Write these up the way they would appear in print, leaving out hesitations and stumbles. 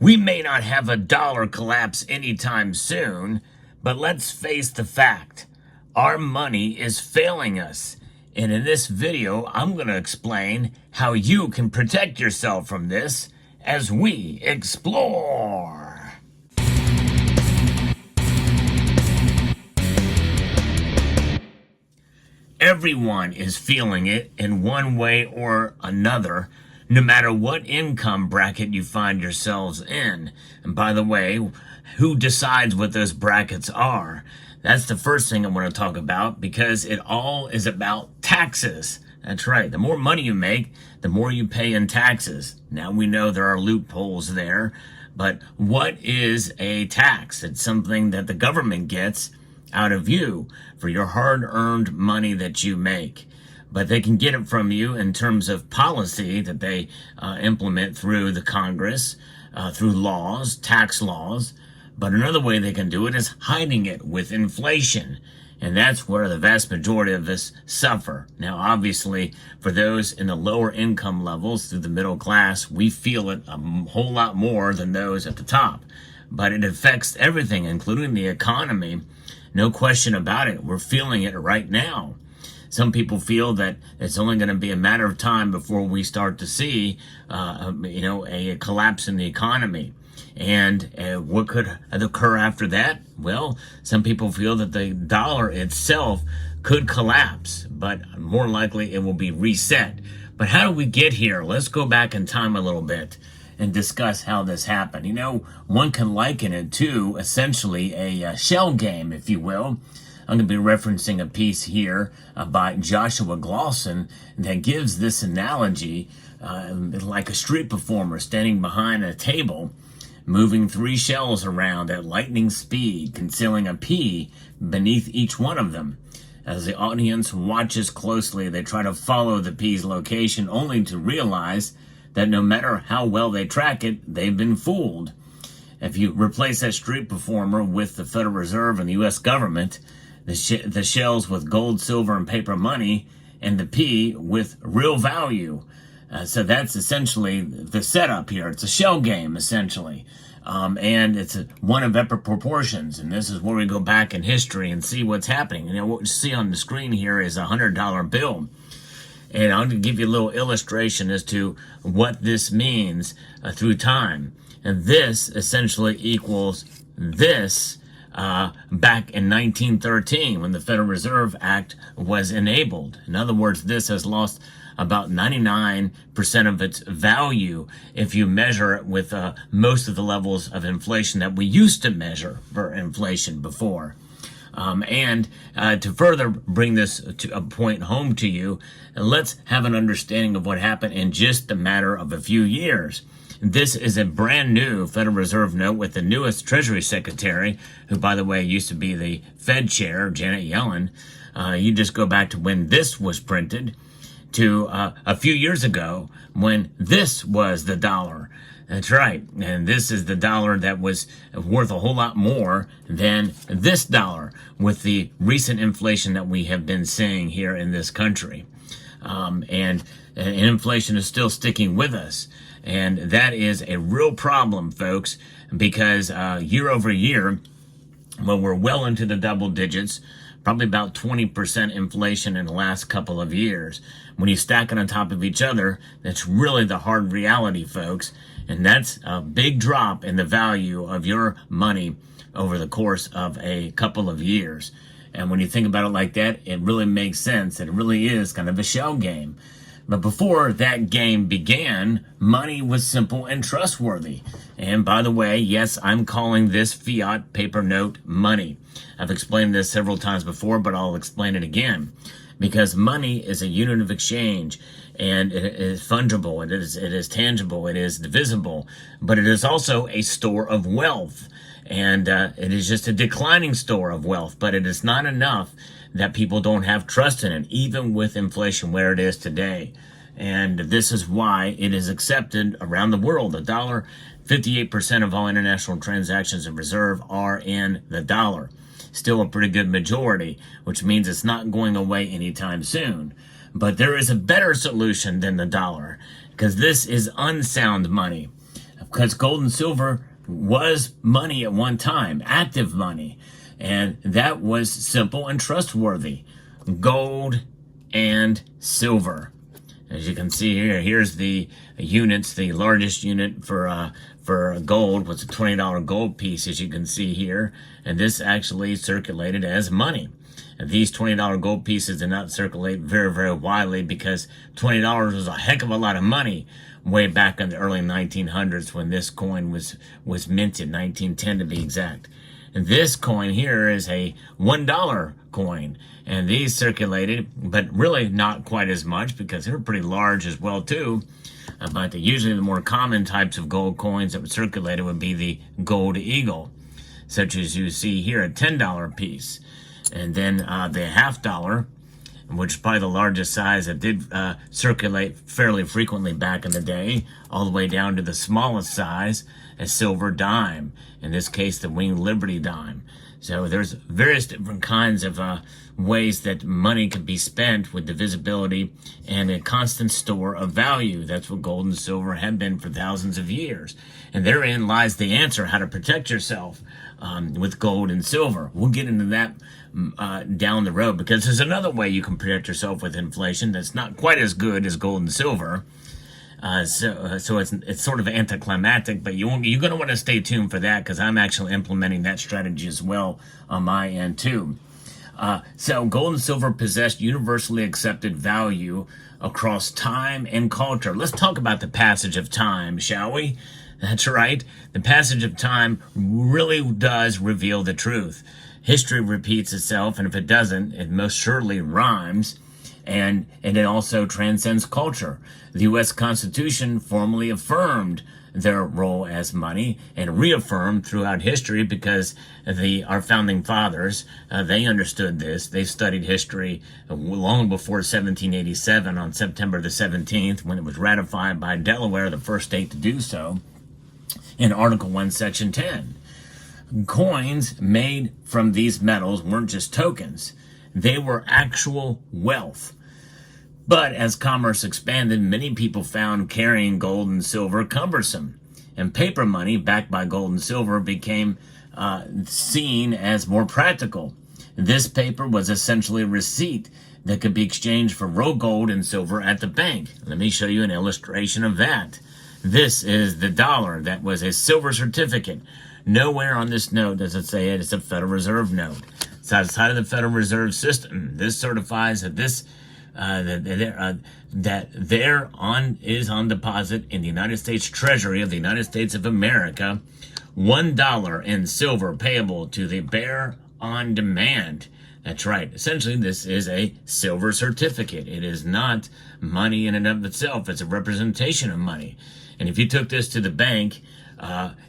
We may not have a dollar collapse anytime soon, but let's face the fact. Our money is failing us. And in this video, I'm going to explain how you can protect yourself from this as we explore. Everyone is feeling it in one way or another, no matter what income bracket you find yourselves in. And by the way, who decides what those brackets are? That's the first thing I want to talk about, because it all is about taxes. That's right. The more money you make, the more you pay in taxes. Now we know there are loopholes there, but what is a tax? It's something that the government gets out of you for your hard-earned money that you make. But they can get it from you in terms of policy that they implement through the Congress, through laws, tax laws. But another way they can do it is hiding it with inflation. And that's where the vast majority of us suffer. Now, obviously, for those in the lower income levels through the middle class, we feel it a whole lot more than those at the top. But it affects everything, including the economy. No question about it. We're feeling it right now. Some people feel that it's only going to be a matter of time before we start to see, a collapse in the economy. And what could occur after that? Well, some people feel that the dollar itself could collapse, but more likely it will be reset. But how do we get here? Let's go back in time a little bit and discuss how this happened. You know, one can liken it to essentially a shell game, if you will. I'm going to be referencing a piece here by Joshua Glosson that gives this analogy like a street performer standing behind a table, moving 3 shells around at lightning speed, concealing a pea beneath each one of them. As the audience watches closely, they try to follow the pea's location, only to realize that no matter how well they track it, they've been fooled. If you replace that street performer with the Federal Reserve and the U.S. government, the shells with gold, silver, and paper money, and the pea with real value. So that's essentially the setup here. It's a shell game, essentially. And it's one of epic proportions. And this is where we go back in history and see what's happening. You know, what you see on the screen here is a $100 bill. And I'm going to give you a little illustration as to what this means through time. And this essentially equals this back in 1913 when the Federal Reserve Act was enabled. In other words, this has lost about 99% of its value if you measure it with most of the levels of inflation that we used to measure for inflation before. And to further bring this to a point home to you, let's have an understanding of what happened in just a matter of a few years. This is a brand new Federal Reserve note with the newest Treasury Secretary, who, by the way, used to be the Fed chair, Janet Yellen. You just go back to when this was printed to a few years ago when this was the dollar. That's right. And this is the dollar that was worth a whole lot more than this dollar with the recent inflation that we have been seeing here in this country. And inflation is still sticking with us. And that is a real problem, folks, because year over year, well, we're well into the double digits, probably about 20% inflation in the last couple of years. When you stack it on top of each other, that's really the hard reality, folks. And that's a big drop in the value of your money over the course of a couple of years. And when you think about it like that, it really makes sense. It really is kind of a shell game. But before that game began, money was simple and trustworthy. And by the way, yes, I'm calling this fiat paper note money. I've explained this several times before, but I'll explain it again. Because money is a unit of exchange, and it is fungible, it is tangible, it is divisible, but it is also a store of wealth. And it is just a declining store of wealth, but it is not enough that people don't have trust in it, even with inflation where it is today. And this is why it is accepted around the world. The dollar, 58% of all international transactions in reserve are in the dollar. Still a pretty good majority, which means it's not going away anytime soon. But there is a better solution than the dollar, because this is unsound money. Of because gold and silver was money at one time, active money, and that was simple and trustworthy. Gold and silver. As you can see here, here's the units. The largest unit for gold was a $20 gold piece, as you can see here, and this actually circulated as money. And these $20 gold pieces did not circulate very, very widely because $20 was a heck of a lot of money way back in the early 1900s when this coin was minted, 1910 to be exact. And this coin here is a $1 coin, and these circulated, but really not quite as much because they're pretty large as well too. But usually the more common types of gold coins that would circulate would be the gold eagle, such as you see here, a $10 piece. And then the $50, which is probably the largest size that did circulate fairly frequently back in the day, all the way down to the smallest size, a silver dime, in this case the Winged Liberty dime. So there's various different kinds of ways that money can be spent with divisibility and a constant store of value. That's what gold and silver have been for thousands of years. And therein lies the answer, how to protect yourself with gold and silver. We'll get into that down the road, because there's another way you can protect yourself with inflation that's not quite as good as gold and silver. So it's sort of anticlimactic, but you're going to want to stay tuned for that, because I'm actually implementing that strategy as well on my end too. So gold and silver possessed universally accepted value across time and culture. Let's talk about the passage of time, shall we? That's right. The passage of time really does reveal the truth. History repeats itself, and if it doesn't, it most surely rhymes. And it also transcends culture. The U.S. Constitution formally affirmed their role as money and reaffirmed throughout history, because our founding fathers, they understood this. They studied history long before 1787 on September the 17th, when it was ratified by Delaware, the first state to do so, in Article 1, Section 10. Coins made from these metals weren't just tokens. They were actual wealth. But as commerce expanded, many people found carrying gold and silver cumbersome, and paper money backed by gold and silver became seen as more practical. This paper was essentially a receipt that could be exchanged for raw gold and silver at the bank. Let me show you an illustration of that. This is the dollar. That was a silver certificate. Nowhere on this note does it say it's a Federal Reserve note. It's outside of the Federal Reserve System. This certifies that that there is on deposit in the United States Treasury of the United States of America, $1 in silver payable to the bearer on demand. That's right. Essentially, this is a silver certificate. It is not money in and of itself. It's a representation of money. And if you took this to the bank,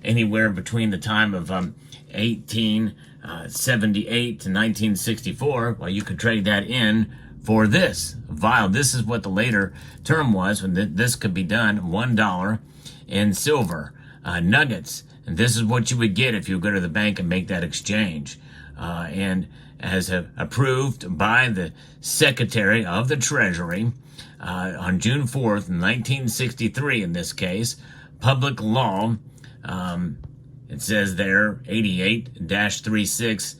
anywhere between the time of 1878 to 1964, well, you could trade that in for this vial. This is what the later term was, when this could be done, $1 in silver nuggets. And this is what you would get if you go to the bank and make that exchange. And as approved by the Secretary of the Treasury on June 4th, 1963, in this case, public law, it says there, 88-36,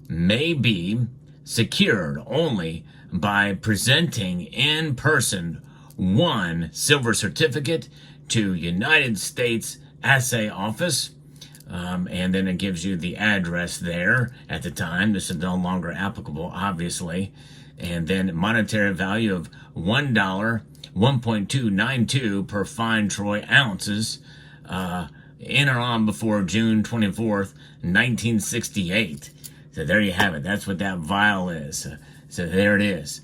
may be secured only by presenting in person one silver certificate to United States Assay Office, and then it gives you the address there at the time. This is no longer applicable, obviously. And then monetary value of $1, 1.292 per fine troy ounces, in or on before June 24th, 1968. So there you have it. That's what that vial is. So there it is.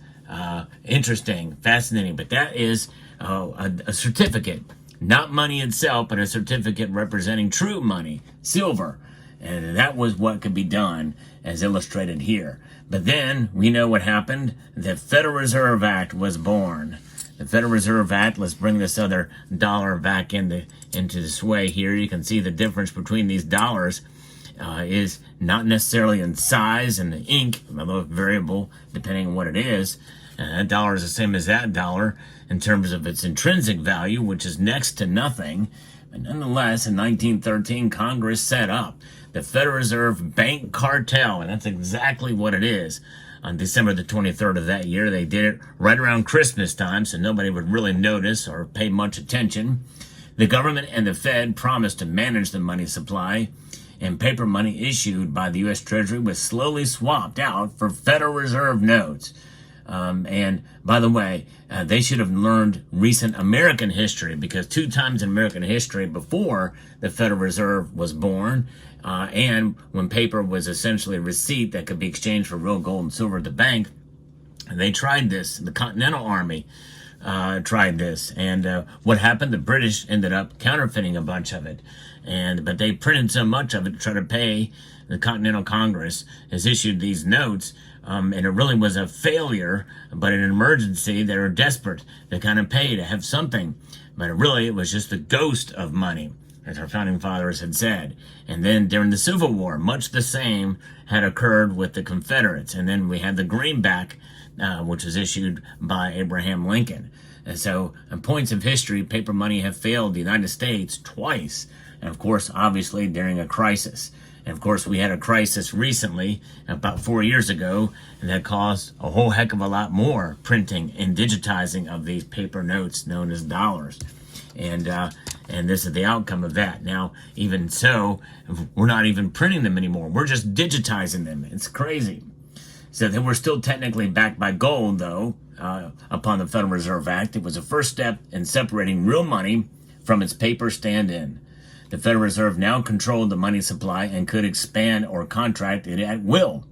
Interesting, fascinating. But that is a certificate. Not money itself, but a certificate representing true money, silver. And that was what could be done, as illustrated here. But then, we know what happened. The Federal Reserve Act was born. The Federal Reserve Act, let's bring this other dollar back into the sway here. You can see the difference between these dollars is not necessarily in size and the ink, although variable depending on what it is. That dollar is the same as that dollar in terms of its intrinsic value, which is next to nothing. But nonetheless, in 1913, Congress set up the Federal Reserve Bank Cartel, and that's exactly what it is. On December the 23rd of that year, they did it right around Christmas time, so nobody would really notice or pay much attention. The government and the Fed promised to manage the money supply, and paper money issued by the U.S. Treasury was slowly swapped out for Federal Reserve notes. And by the way, they should have learned recent American history, because 2 times in American history before the Federal Reserve was born, and when paper was essentially a receipt that could be exchanged for real gold and silver at the bank, they tried this. The Continental Army tried this, and what happened? The British ended up counterfeiting a bunch of it, but they printed so much of it to try to pay. The Continental Congress has issued these notes, and it really was a failure. But in an emergency, they were desperate to kind of pay to have something, but really it was just the ghost of money, as our founding fathers had said. And then during the Civil War, much the same had occurred with the Confederates, and then we had the greenback, which was issued by Abraham Lincoln. And so, in points of history, paper money have failed the United States twice. And of course, obviously, during a crisis. And of course, we had a crisis recently, about 4 years ago, that caused a whole heck of a lot more printing and digitizing of these paper notes known as dollars. And this is the outcome of that. Now, even so, we're not even printing them anymore. We're just digitizing them. It's crazy. So they were still technically backed by gold, though, upon the Federal Reserve Act. It was a first step in separating real money from its paper stand-in. The Federal Reserve now controlled the money supply and could expand or contract it at will,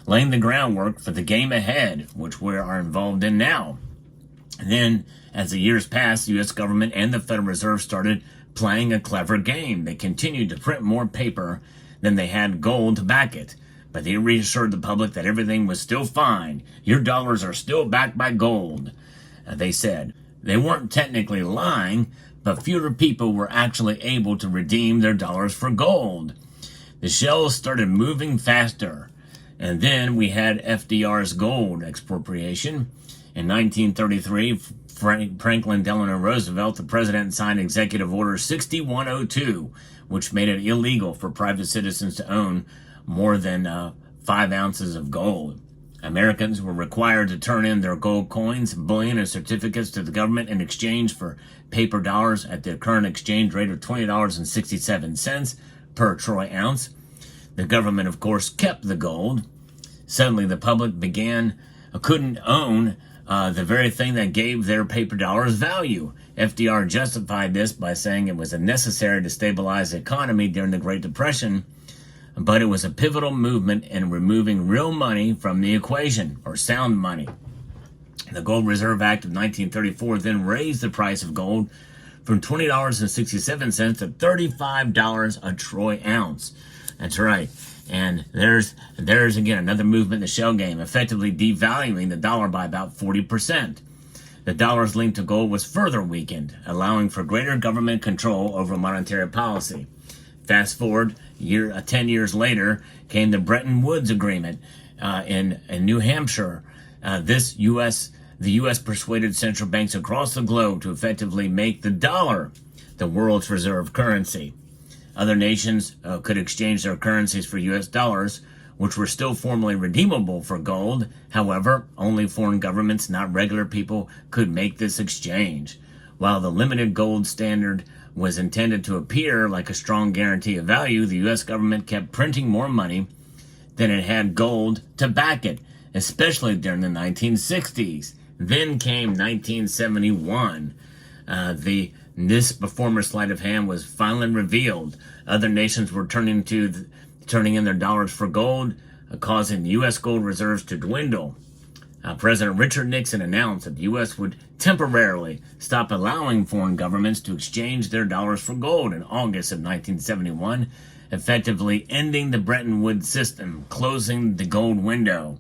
laying the groundwork for the game ahead, which we are involved in now. And then, as the years passed, the U.S. government and the Federal Reserve started playing a clever game. They continued to print more paper than they had gold to back it. But they reassured the public that everything was still fine. Your dollars are still backed by gold, they said. They weren't technically lying, but fewer people were actually able to redeem their dollars for gold. The shells started moving faster. And then we had FDR's gold expropriation. In 1933, Franklin Delano Roosevelt, the president, signed Executive Order 6102, which made it illegal for private citizens to own more than 5 ounces of gold. Americans were required to turn in their gold coins, bullion, and certificates to the government in exchange for paper dollars at the current exchange rate of $20.67 per troy ounce. The government, of course, kept the gold. Suddenly, the public couldn't own the very thing that gave their paper dollars value. FDR justified this by saying it was necessary to stabilize the economy during the Great Depression, but it was a pivotal movement in removing real money from the equation, or sound money. The Gold Reserve Act of 1934 then raised the price of gold from $20.67 to $35 a troy ounce. That's right. And there's again another movement in the shell game, effectively devaluing the dollar by about 40%. The dollar's link to gold was further weakened, allowing for greater government control over monetary policy. Fast forward 10 years later came the Bretton Woods Agreement in New Hampshire. The U.S. persuaded central banks across the globe to effectively make the dollar the world's reserve currency. Other nations could exchange their currencies for U.S. dollars, which were still formally redeemable for gold. However, only foreign governments, not regular people, could make this exchange. While the limited gold standard was intended to appear like a strong guarantee of value, the U.S. government kept printing more money than it had gold to back it, especially during the 1960s. Then came 1971. This former sleight of hand was finally revealed. Other nations were turning in their dollars for gold, causing the U.S. gold reserves to dwindle. President Richard Nixon announced that the U.S. would temporarily stop allowing foreign governments to exchange their dollars for gold in August of 1971, effectively ending the Bretton Woods system, closing the gold window.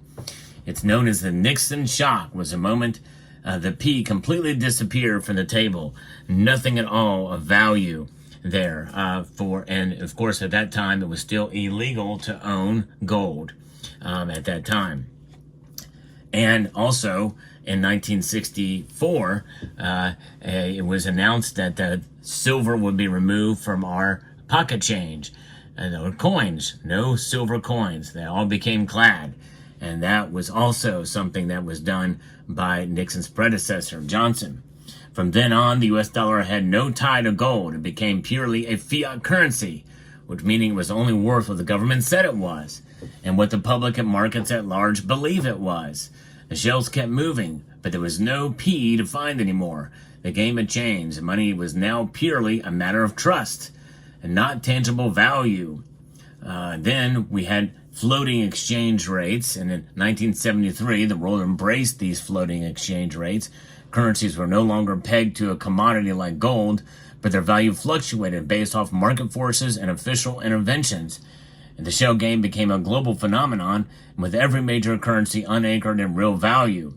It's known as the Nixon shock. Was a moment the P completely disappeared from the table. Nothing at all of value there. And of course, at that time, it was still illegal to own gold at that time. And also, in 1964, it was announced that the silver would be removed from our pocket change. Or coins, no silver coins. They all became clad. And that was also something that was done by Nixon's predecessor, Johnson. From then on, the US dollar had no tie to gold. It became purely a fiat currency, which meaning it was only worth what the government said it was, and what the public and markets at large believe it was. The shells kept moving, but there was no P to find anymore. The game had changed. Money was now purely a matter of trust and not tangible value. Then we had floating exchange rates, and in 1973, the world embraced these floating exchange rates. Currencies were no longer pegged to a commodity like gold, but their value fluctuated based off market forces and official interventions. And the shell game became a global phenomenon, with every major currency unanchored in real value.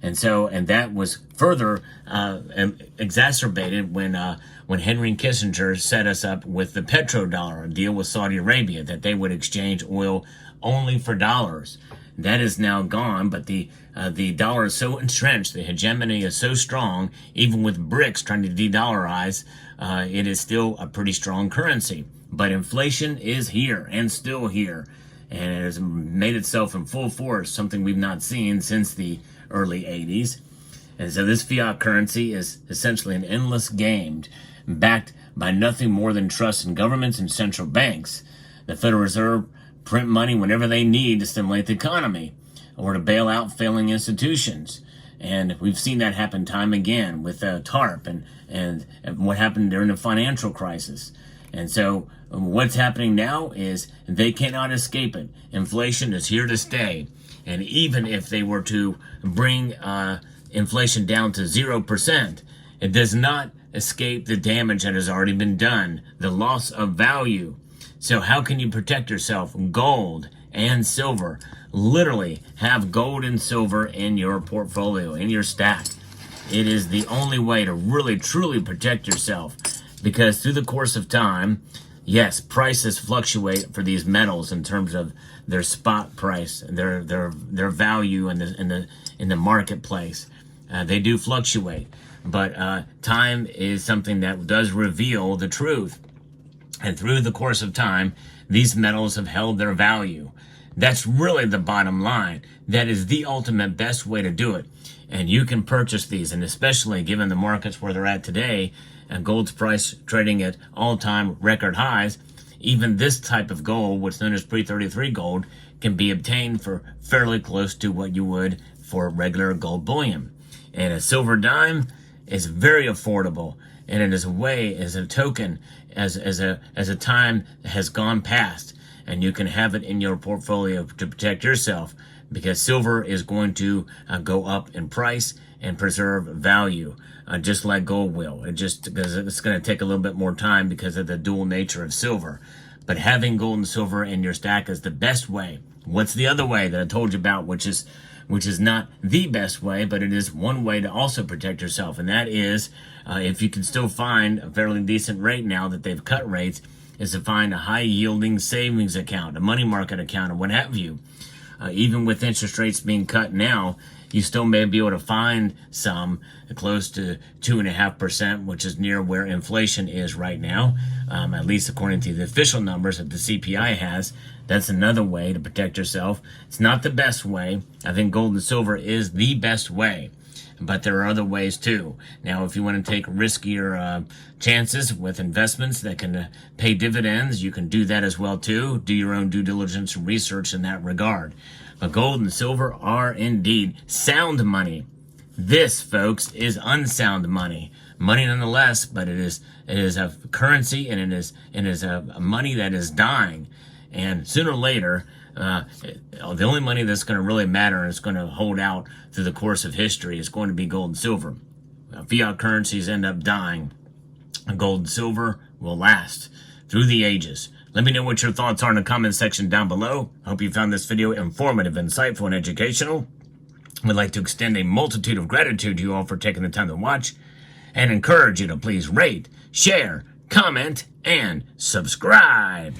And that was further exacerbated when Henry Kissinger set us up with the petrodollar, a deal with Saudi Arabia, that they would exchange oil only for dollars. That is now gone, but the dollar is so entrenched, the hegemony is so strong, even with BRICS trying to de-dollarize, it is still a pretty strong currency. But inflation is here and still here, and it has made itself in full force, something we've not seen since the early 80s. And so this fiat currency is essentially an endless game, backed by nothing more than trust in governments and central banks. The Federal Reserve print money whenever they need to stimulate the economy or to bail out failing institutions. And we've seen that happen time again with TARP and what happened during the financial crisis. And so what's happening now is they cannot escape it. Inflation is here to stay. And even if they were to bring inflation down to 0%, it does not escape the damage that has already been done, the loss of value. So how can you protect yourself? Gold and silver. Literally have gold and silver in your portfolio, in your stack. It is the only way to really, truly protect yourself, because through the course of time, yes, prices fluctuate for these metals in terms of their spot price, their value in the marketplace. They do fluctuate, but time is something that does reveal the truth. And through the course of time, these metals have held their value. That's really the bottom line. That is the ultimate best way to do it. And you can purchase these, and especially given the markets where they're at today, and gold's price trading at all-time record highs, even this type of gold, what's known as pre-33 gold, can be obtained for fairly close to what you would for regular gold bullion. And a silver dime is very affordable, and it is a way, as a token, as a time has gone past, and you can have it in your portfolio to protect yourself, because silver is going to go up in price and preserve value, just like gold will. Because it's going to take a little bit more time because of the dual nature of silver. But having gold and silver in your stack is the best way. What's the other way that I told you about, which is not the best way, but it is one way to also protect yourself, and that is, if you can still find a fairly decent rate now that they've cut rates, is to find a high-yielding savings account, a money market account, or what have you. Even with interest rates being cut now, you still may be able to find some close to 2.5%, which is near where inflation is right now, at least according to the official numbers that the CPI has. That's another way to protect yourself. It's not the best way. I think gold and silver is the best way, but there are other ways too. Now, if you want to take riskier chances with investments that can pay dividends, you can do that as well too. Do your own due diligence and research in that regard. But gold and silver are indeed sound money. This, folks, is unsound money. Money nonetheless, but it is a currency, and it is a money that is dying. And sooner or later, the only money that's going to really matter and is going to hold out through the course of history is going to be gold and silver. Fiat currencies end up dying. Gold and silver will last through the ages. Let me know what your thoughts are in the comment section down below. I hope you found this video informative, insightful, and educational. I'd like to extend a multitude of gratitude to you all for taking the time to watch, and encourage you to please rate, share, comment, and subscribe.